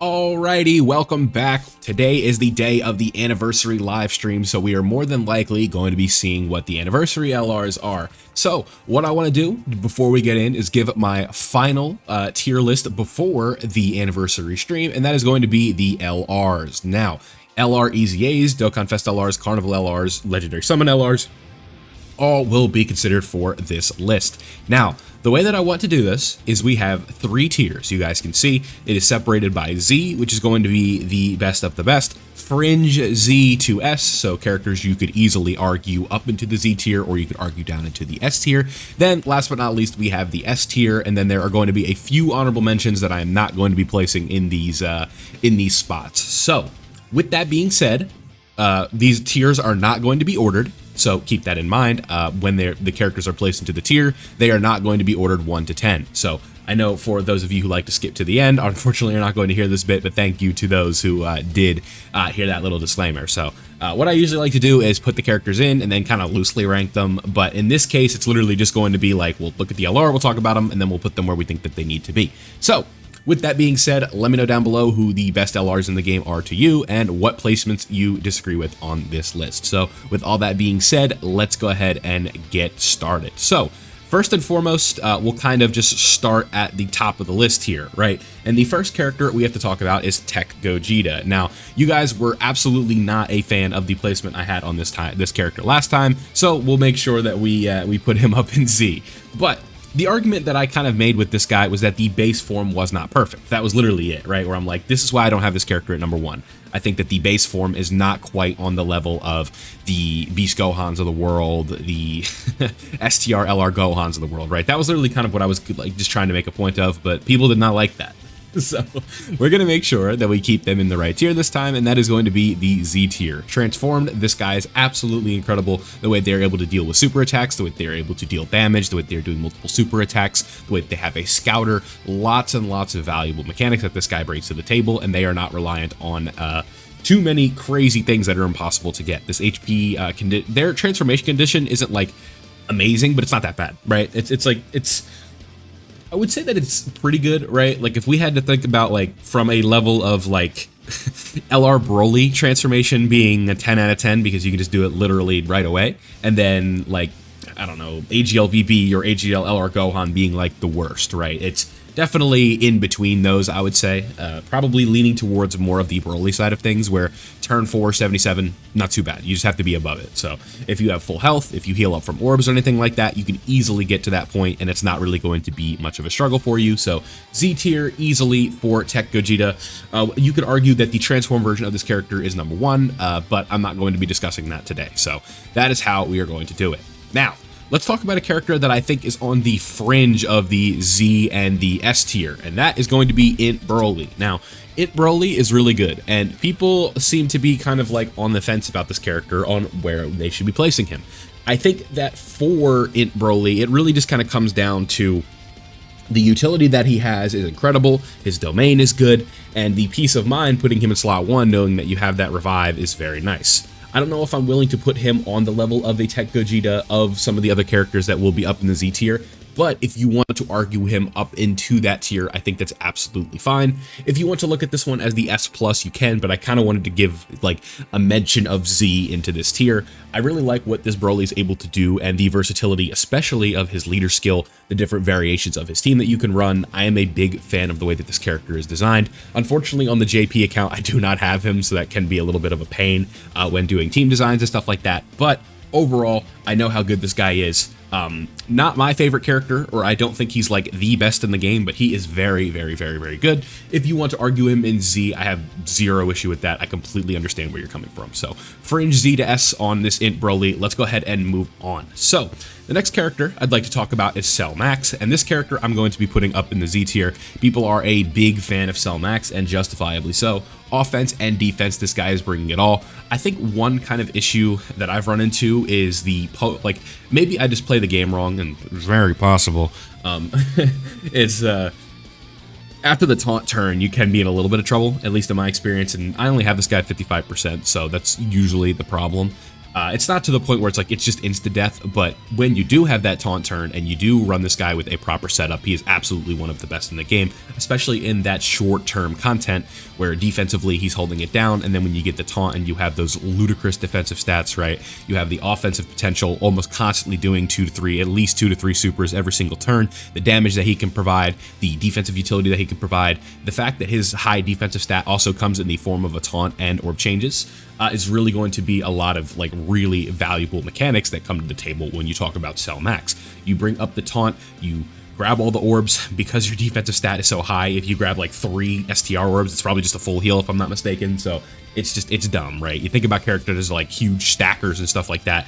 Alrighty, welcome back. Today is the day of the anniversary live stream, so we are more than likely going to be seeing what the anniversary LRs are. So what I want to do before we get in is give my final tier list before the anniversary stream, and that is going to be the LRs. Now, LR EZAs, Dokkan Fest LRs, Carnival LRs, Legendary Summon LRs, all will be considered for this list. Now, the way that I want to do this is we have 3 tiers. You guys can see it is separated by Z, which is going to be the best of the best, Fringe Z to S, so characters you could easily argue up into the Z tier, or you could argue down into the S tier. Then last but not least, we have the S tier, and then there are going to be a few honorable mentions that I am not going to be placing in these spots. So with that being said, these tiers are not going to be ordered. So keep that in mind. When the characters are placed into the tier, they are not going to be ordered 1 to 10. So I know for those of you who like to skip to the end, unfortunately you're not going to hear this bit, but thank you to those who did hear that little disclaimer. So what I usually like to do is put the characters in and then kind of loosely rank them. But in this case, it's literally just going to be like, we'll look at the LR, we'll talk about them, and then we'll put them where we think that they need to be. So with that being said, let me know down below who the best LRs in the game are to you and what placements you disagree with on this list. So with all that being said, let's go ahead and get started. So first and foremost, we'll kind of just start at the top of the list here, right? And the first character we have to talk about is Tech Gogeta. Now, you guys were absolutely not a fan of the placement I had on this character last time, so we'll make sure that we put him up in Z. But the argument that I kind of made with this guy was that the base form was not perfect. That was literally it, right? Where I'm like, this is why I don't have this character at number 1. I think that the base form is not quite on the level of the Beast Gohans of the world, the STR LR Gohans of the world, right? That was literally kind of what I was like just trying to make a point of, but people did not like that. So we're going to make sure that we keep them in the right tier this time, and that is going to be the Z tier. Transformed, this guy is absolutely incredible. The way they're able to deal with super attacks, the way they're able to deal damage, the way they're doing multiple super attacks, the way they have a scouter, lots and lots of valuable mechanics that this guy brings to the table, and they are not reliant on too many crazy things that are impossible to get. This HP, their transformation condition isn't like amazing, but it's not that bad, right? I would say that it's pretty good, right? Like if we had to think about like from a level of like LR Broly transformation being a 10 out of 10 because you can just do it literally right away, and then like, I don't know, AGL VB or AGL LR Gohan being like the worst, right? It's definitely in between those, I would say. Probably leaning towards more of the Broly side of things, where turn 4, 77, not too bad. You just have to be above it. So if you have full health, if you heal up from orbs or anything like that, you can easily get to that point, and it's not really going to be much of a struggle for you. So Z tier easily for Tech Gogeta. You could argue that the transform version of this character is number 1, but I'm not going to be discussing that today. So that is how we are going to do it. Now, let's talk about a character that I think is on the fringe of the Z and the S tier, and that is going to be Int Broly. Now, Int Broly is really good, and people seem to be kind of like on the fence about this character on where they should be placing him. I think that for Int Broly, it really just kind of comes down to the utility that he has is incredible, his domain is good, and the peace of mind putting him in slot 1 knowing that you have that revive is very nice. I don't know if I'm willing to put him on the level of a Tech Gogeta of some of the other characters that will be up in the Z tier, but if you want to argue him up into that tier, I think that's absolutely fine. If you want to look at this one as the S+, you can, but I kind of wanted to give like a mention of Z into this tier. I really like what this Broly is able to do, and the versatility, especially of his leader skill, the different variations of his team that you can run. I am a big fan of the way that this character is designed. Unfortunately, on the JP account, I do not have him, so that can be a little bit of a pain when doing team designs and stuff like that, but overall, I know how good this guy is. Not my favorite character, or I don't think he's like the best in the game, but he is very, very, very, very good. If you want to argue him in Z, I have zero issue with that. I completely understand where you're coming from. So fringe Z to S on this Int Broly. Let's go ahead and move on. So the next character I'd like to talk about is Cellmax, and this character I'm going to be putting up in the Z tier. People are a big fan of Cellmax, and justifiably so. Offense and defense, this guy is bringing it all. I think one kind of issue that I've run into is like maybe I just play the game wrong, and it's very possible. It's after the taunt turn, you can be in a little bit of trouble, at least in my experience, and I only have this guy at 55%, so that's usually the problem. It's not to the point where it's like it's just insta death, but when you do have that taunt turn and you do run this guy with a proper setup, he is absolutely one of the best in the game, especially in that short-term content where defensively he's holding it down, and then when you get the taunt and you have those ludicrous defensive stats, right? You have the offensive potential, almost constantly doing at least 2 to 3 supers every single turn, the damage that he can provide, the defensive utility that he can provide, the fact that his high defensive stat also comes in the form of a taunt and orb changes, is really going to be a lot of like really valuable mechanics that come to the table when you talk about Cellmax. You bring up the taunt, you grab all the orbs because your defensive stat is so high. If you grab like 3 STR orbs, it's probably just a full heal if I'm not mistaken. So it's dumb, right? You think about characters like huge stackers and stuff like that.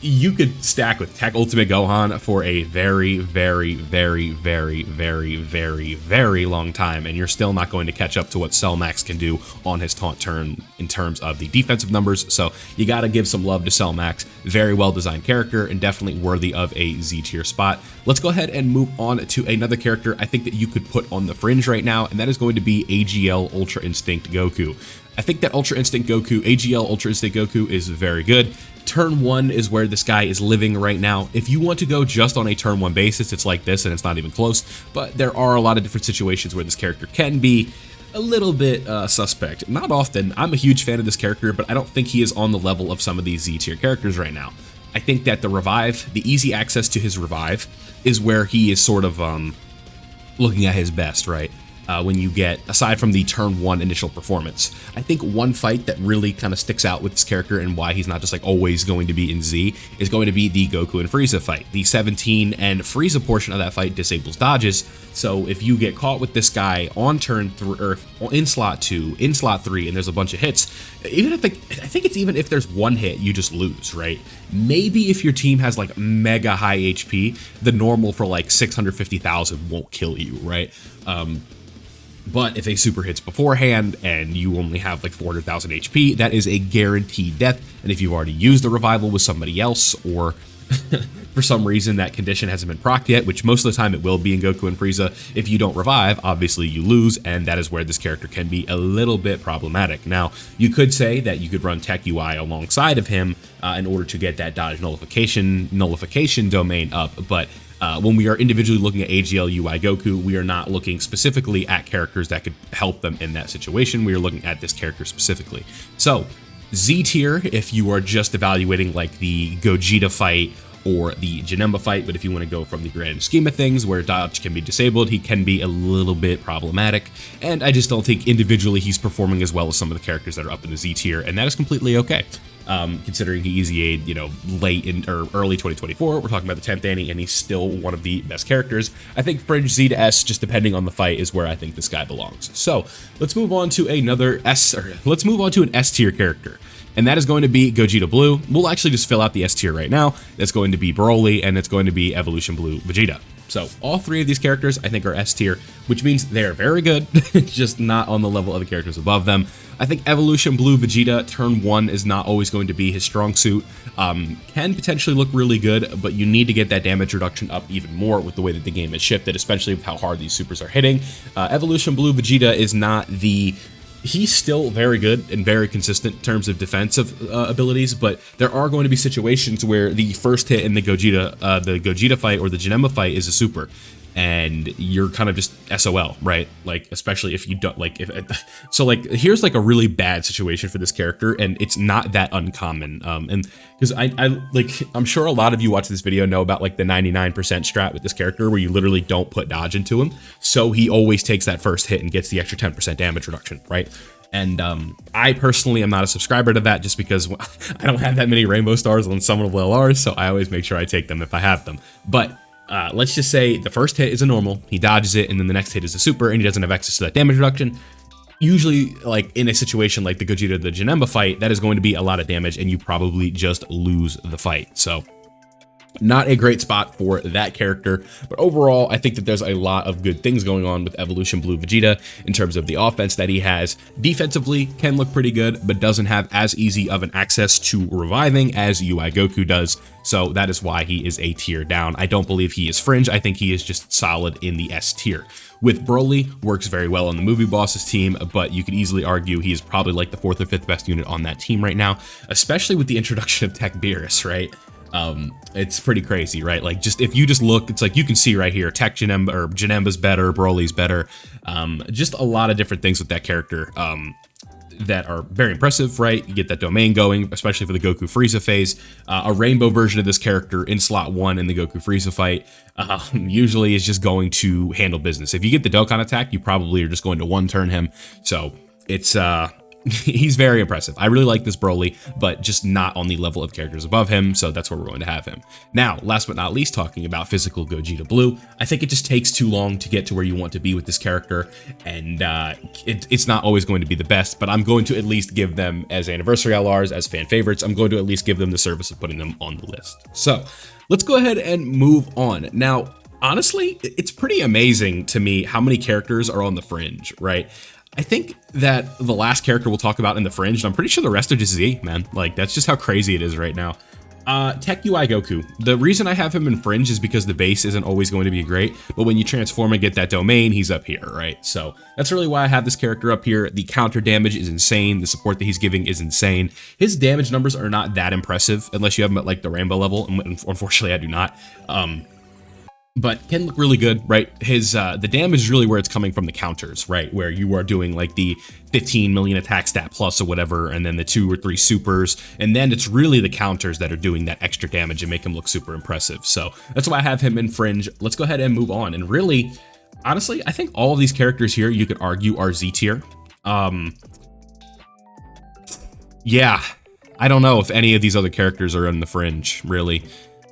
You could stack with Tech Ultimate Gohan for a very, very, very, very, very, very, very long time, and you're still not going to catch up to what Cellmax can do on his taunt turn in terms of the defensive numbers. So you got to give some love to Cellmax. Very well designed character and definitely worthy of a Z tier spot. Let's go ahead and move on to another character I think that you could put on the fringe right now, and that is going to be AGL Ultra Instinct Goku. I think that Ultra Instinct Goku, AGL Ultra Instinct Goku, is very good. Turn 1 is where this guy is living right now. If you want to go just on a turn 1 basis, it's like this and it's not even close, but there are a lot of different situations where this character can be a little bit suspect. Not often. I'm a huge fan of this character, but I don't think he is on the level of some of these Z tier characters right now. I think that the revive, the easy access to his revive, is where he is sort of looking at his best, right? When you get, aside from the turn 1 initial performance. I think one fight that really kind of sticks out with this character and why he's not just like always going to be in Z is going to be the Goku and Frieza fight. The 17 and Frieza portion of that fight disables dodges, so if you get caught with this guy on turn 3 or in slot 2, in slot 3, and there's a bunch of hits, even if I think it's even if there's one hit, you just lose, right? Maybe if your team has like mega high HP, the normal for like 650,000 won't kill you, right? But if a super hits beforehand and you only have like 400,000 HP, that is a guaranteed death. And if you've already used the revival with somebody else, or for some reason that condition hasn't been procced yet, which most of the time it will be in Goku and Frieza, if you don't revive, obviously you lose, and that is where this character can be a little bit problematic. Now, you could say that you could run Tech UI alongside of him in order to get that dodge nullification domain up, but when we are individually looking at AGL UI Goku, we are not looking specifically at characters that could help them in that situation. We are looking at this character specifically. So Z tier, if you are just evaluating like the Gogeta fight or the Janemba fight, but if you want to go from the grand scheme of things where dodge can be disabled, he can be a little bit problematic, and I just don't think individually he's performing as well as some of the characters that are up in the Z tier, and that is completely okay. Considering he EZA'd, you know, late in or early 2024, we're talking about the 10th Annie, and he's still one of the best characters. I think fringe Z to S, just depending on the fight, is where I think this guy belongs. So let's move on to let's move on to an S tier character, and that is going to be Gogeta Blue. We'll actually just fill out the S tier right now. That's going to be Broly, and it's going to be Evolution Blue Vegeta. So all 3 of these characters I think are S tier, which means they're very good, just not on the level of the characters above them. I think Evolution Blue Vegeta, turn 1 is not always going to be his strong suit. Can potentially look really good, but you need to get that damage reduction up even more with the way that the game has shifted, especially with how hard these supers are hitting. Evolution Blue Vegeta is not the... He's still very good and very consistent in terms of defensive abilities, but there are going to be situations where the first hit in the Gogeta fight or the Janemba fight is a super, and you're kind of just SOL, right? Like, especially if you don't like, so like, here's like a really bad situation for this character, and it's not that uncommon. And because I'm sure a lot of you watch this video know about like the 99% strat with this character where you literally don't put dodge into him. So he always takes that first hit and gets the extra 10% damage reduction, right? And I personally am not a subscriber to that just because I don't have that many rainbow stars on some of the LRs, so I always make sure I take them if I have them. But let's just say the first hit is a normal, he dodges it, and then the next hit is a super, and he doesn't have access to that damage reduction. Usually, like in a situation like the Gogeta the Janemba fight, that is going to be a lot of damage, and you probably just lose the fight. So Not a great spot for that character, but overall, I think that there's a lot of good things going on with Evolution Blue Vegeta in terms of the offense that he has. Defensively, can look pretty good, but doesn't have as easy of an access to reviving as UI Goku does, so that is why he is a tier down. I don't believe he is fringe, I think he is just solid in the S tier. With Broly, works very well on the movie bosses team, but you could easily argue he is probably like the 4th or 5th best unit on that team right now, especially with the introduction of Tech Beerus, right? It's pretty crazy, right? Like, just if you just look, it's like you can see right here, Tech Janemba, or Janemba's better, Broly's better. Just a lot of different things with that character that are very impressive, right? You get that domain going, especially for the Goku Frieza phase. A rainbow version of this character in slot 1 in the Goku Frieza fight usually is just going to handle business. If you get the Dokkan attack, you probably are just going to one-turn him. So it's he's very impressive. I really like this Broly, but just not on the level of characters above him, so that's where we're going to have him. Now, last but not least, talking about physical Gogeta Blue, I think it just takes too long to get to where you want to be with this character, and it's not always going to be the best, but I'm going to at least give them, as anniversary LRs, as fan favorites, I'm going to at least give them the service of putting them on the list. So, let's go ahead and move on. Now, honestly, it's pretty amazing to me how many characters are on the fringe, right? I think that the last character we'll talk about in the fringe, and I'm pretty sure the rest are just Z, man. Like, that's just how crazy it is right now. Tech UI Goku. The reason I have him in fringe is because the base isn't always going to be great, but when you transform and get that domain, he's up here, right? So that's really why I have this character up here. The counter damage is insane. The support that he's giving is insane. His damage numbers are not that impressive unless you have him at like the Rainbow level, and unfortunately I do not. But can look really good, right? His the damage is really where it's coming from, the counters, right? Where you are doing like the 15 million attack stat plus or whatever, and then the 2 or 3 supers, and then it's really the counters that are doing that extra damage and make him look super impressive. So that's why I have him in fringe. Let's go ahead and move on. And really, honestly, I think all of these characters here you could argue are Z tier. Yeah, I don't know if any of these other characters are in the fringe, really.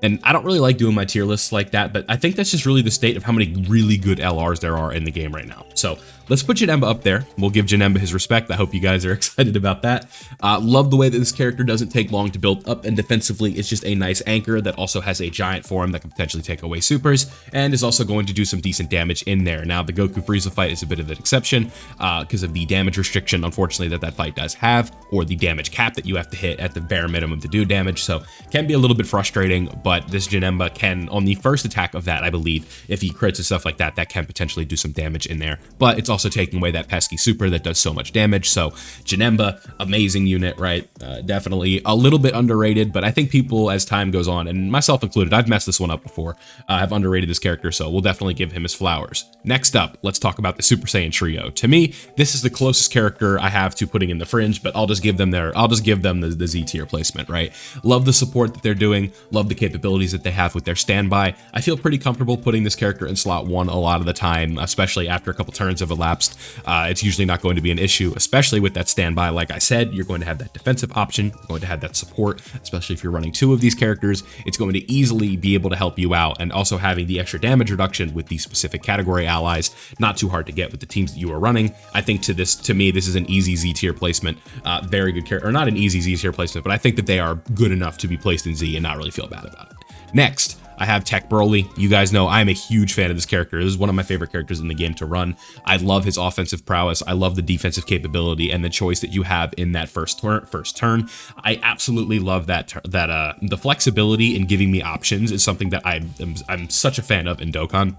And I don't really like doing my tier lists like that, but I think that's just really the state of how many really good LRs there are in the game right now. So let's put Janemba up there. We'll give Janemba his respect. I hope you guys are excited about that. Love the way that this character doesn't take long to build up, and defensively it's just a nice anchor that also has a giant form that can potentially take away supers, and is also going to do some decent damage in there. Now, the Goku Frieza fight is a bit of an exception because of the damage restriction, unfortunately, that fight does have, or the damage cap that you have to hit at the bare minimum to do damage, so can be a little bit frustrating, but this Janemba can, on the first attack of that, I believe, if he crits and stuff like that, that can potentially do some damage in there. But it's also taking away that pesky super that does so much damage. So Janemba, amazing unit, right? Definitely a little bit underrated, but I think people, as time goes on, and myself included, I've messed this one up before, have underrated this character, so we'll definitely give him his flowers. Next up, let's talk about the Super Saiyan Trio. To me, this is the closest character I have to putting in the fringe, but I'll just give them the Z tier placement, right? Love the support that they're doing, love the capabilities that they have with their standby. I feel pretty comfortable putting this character in slot 1 a lot of the time, especially after a couple turns have elapsed. It's usually not going to be an issue, especially with that standby. Like I said, you're going to have that defensive option, you're going to have that support, especially if you're running 2 of these characters. It's going to easily be able to help you out, and also having the extra damage reduction with these specific category allies, not too hard to get with the teams that you are running. I think to me, this is an easy Z tier placement. Very good character, or not an easy Z tier placement, but I think that they are good enough to be placed in Z and not really feel bad about it. Next, I have Tech Broly. You guys know I'm a huge fan of this character. This is one of my favorite characters in the game to run. I love his offensive prowess. I love the defensive capability and the choice that you have in that first turn. I absolutely love that the flexibility in giving me options is something that I'm such a fan of in Dokkan.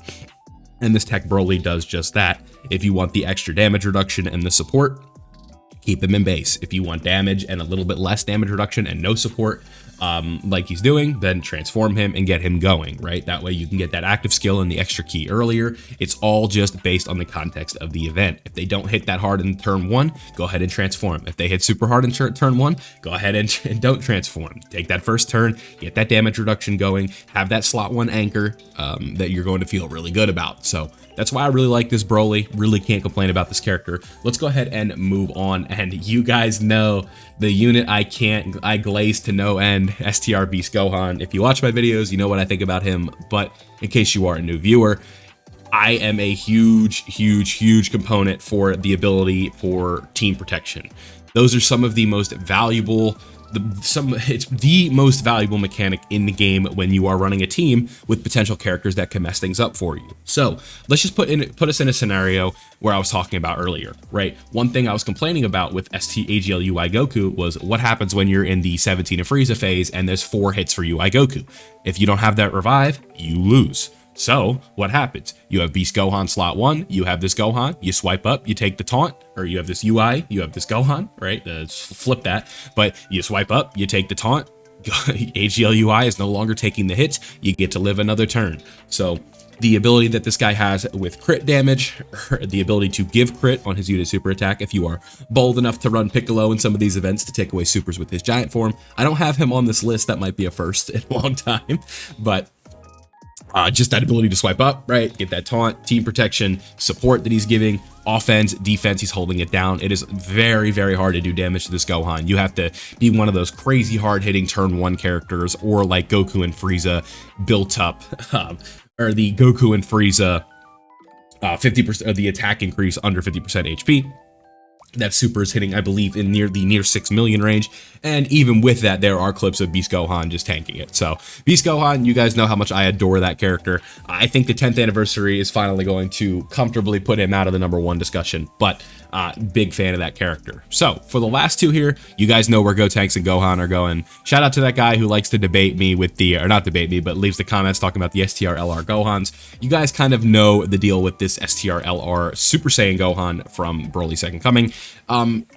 And this Tech Broly does just that. If you want the extra damage reduction and the support, keep him in base. If you want damage and a little bit less damage reduction and no support, like he's doing, then transform him and get him going, right? That way you can get that active skill and the extra key earlier. It's all just based on the context of the event. If they don't hit that hard in turn 1, go ahead and transform. If they hit super hard in turn 1, go ahead and don't transform. Take that first turn, get that damage reduction going, have that slot 1 anchor that you're going to feel really good about. So that's why I really like this Broly. Really can't complain about this character. Let's go ahead and move on. And you guys know the unit I glaze to no end, STR Beast Gohan. If you watch my videos, you know what I think about him. But in case you are a new viewer, I am a huge component for the ability for team protection. Those are some of the most valuable it's the most valuable mechanic in the game when you are running a team with potential characters that can mess things up for you. So let's just put us in a scenario where I was talking about earlier, right? One thing I was complaining about with ST-AGL UI Goku was what happens when you're in the 17 of Frieza phase and there's 4 hits for UI Goku. If you don't have that revive, you lose. So what happens? You have Beast Gohan slot 1, you have this Gohan, you swipe up, you take the taunt, or you have this UI, you have this Gohan, right? Flip that, but you swipe up, you take the taunt, AGL UI is no longer taking the hits, you get to live another turn. So the ability that this guy has with crit damage, the ability to give crit on his unit super attack if you are bold enough to run Piccolo in some of these events to take away supers with his giant form. I don't have him on this list, that might be a first in a long time, but just that ability to swipe up, right? Get that taunt, team protection, support that he's giving, offense, defense, he's holding it down. It is very, very hard to do damage to this Gohan. You have to be one of those crazy hard-hitting turn 1 characters, or like Goku and Frieza built up, or the Goku and Frieza 50% of the attack increase under 50% HP. That super is hitting, I believe, in near 6 million range. And even with that, there are clips of Beast Gohan just tanking it. So Beast Gohan, you guys know how much I adore that character. I think the 10th anniversary is finally going to comfortably put him out of the #1 discussion, but big fan of that character. So for the last 2 here, you guys know where Gotenks and Gohan are going. Shout out to that guy who likes to debate me with the, or not debate me, but leaves the comments talking about the STR LR Gohans. You guys kind of know the deal with this STR LR Super Saiyan Gohan from Broly's Second Coming.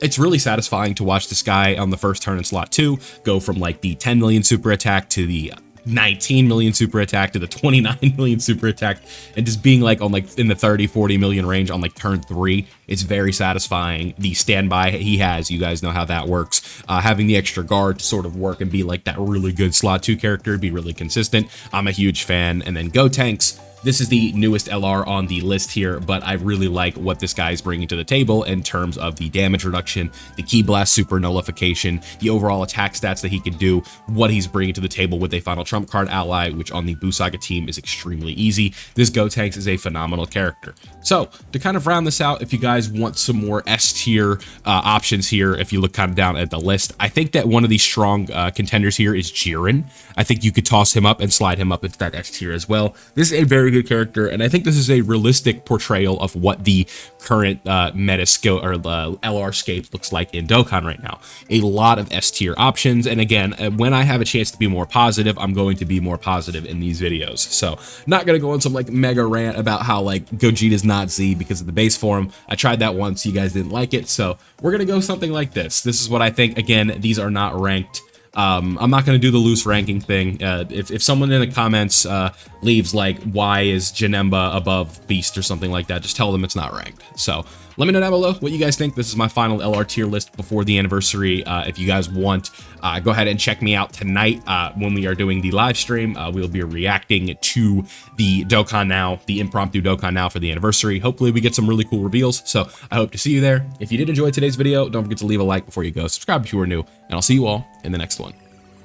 It's really satisfying to watch this guy on the first turn in slot 2 go from like the 10 million super attack to the 19 million super attack to the 29 million super attack, and just being like on like in the 30-40 million range on like turn 3. It's very satisfying. The standby he has, you guys know how that works. Having the extra guard to sort of work and be like that really good slot 2 character, be really consistent. I'm a huge fan. And then Gotenks. This is the newest LR on the list here, but I really like what this guy is bringing to the table in terms of the damage reduction, the Ki Blast super nullification, the overall attack stats that he can do, what he's bringing to the table with a Final Trump card ally, which on the Buu Saga team is extremely easy. This Gotenks is a phenomenal character. So to kind of round this out, if you guys want some more S tier options here, if you look kind of down at the list, I think that one of these strong contenders here is Jiren. I think you could toss him up and slide him up into that S tier as well. This is a very good character, and I think this is a realistic portrayal of what the current meta skill or the LR scape looks like in Dokkan right now. A lot of S tier options, and again, when I have a chance to be more positive, I'm going to be more positive in these videos. So not gonna go on some like mega rant about how like Gogeta's not Z because of the base form. I tried that once, you guys didn't like it, so we're gonna go something like this. This is what I think. Again, these are not ranked. I'm not going to do the loose ranking thing. If someone in the comments leaves like, why is Janemba above Beast or something like that, just tell them it's not ranked. So let me know down below what you guys think. This is my final LR tier list before the anniversary. If you guys want, go ahead and check me out tonight when we are doing the live stream. We'll be reacting to the Dokkan Now, the impromptu Dokkan Now for the anniversary. Hopefully we get some really cool reveals. So I hope to see you there. If you did enjoy today's video, don't forget to leave a like before you go. Subscribe if you are new, and I'll see you all in the next one.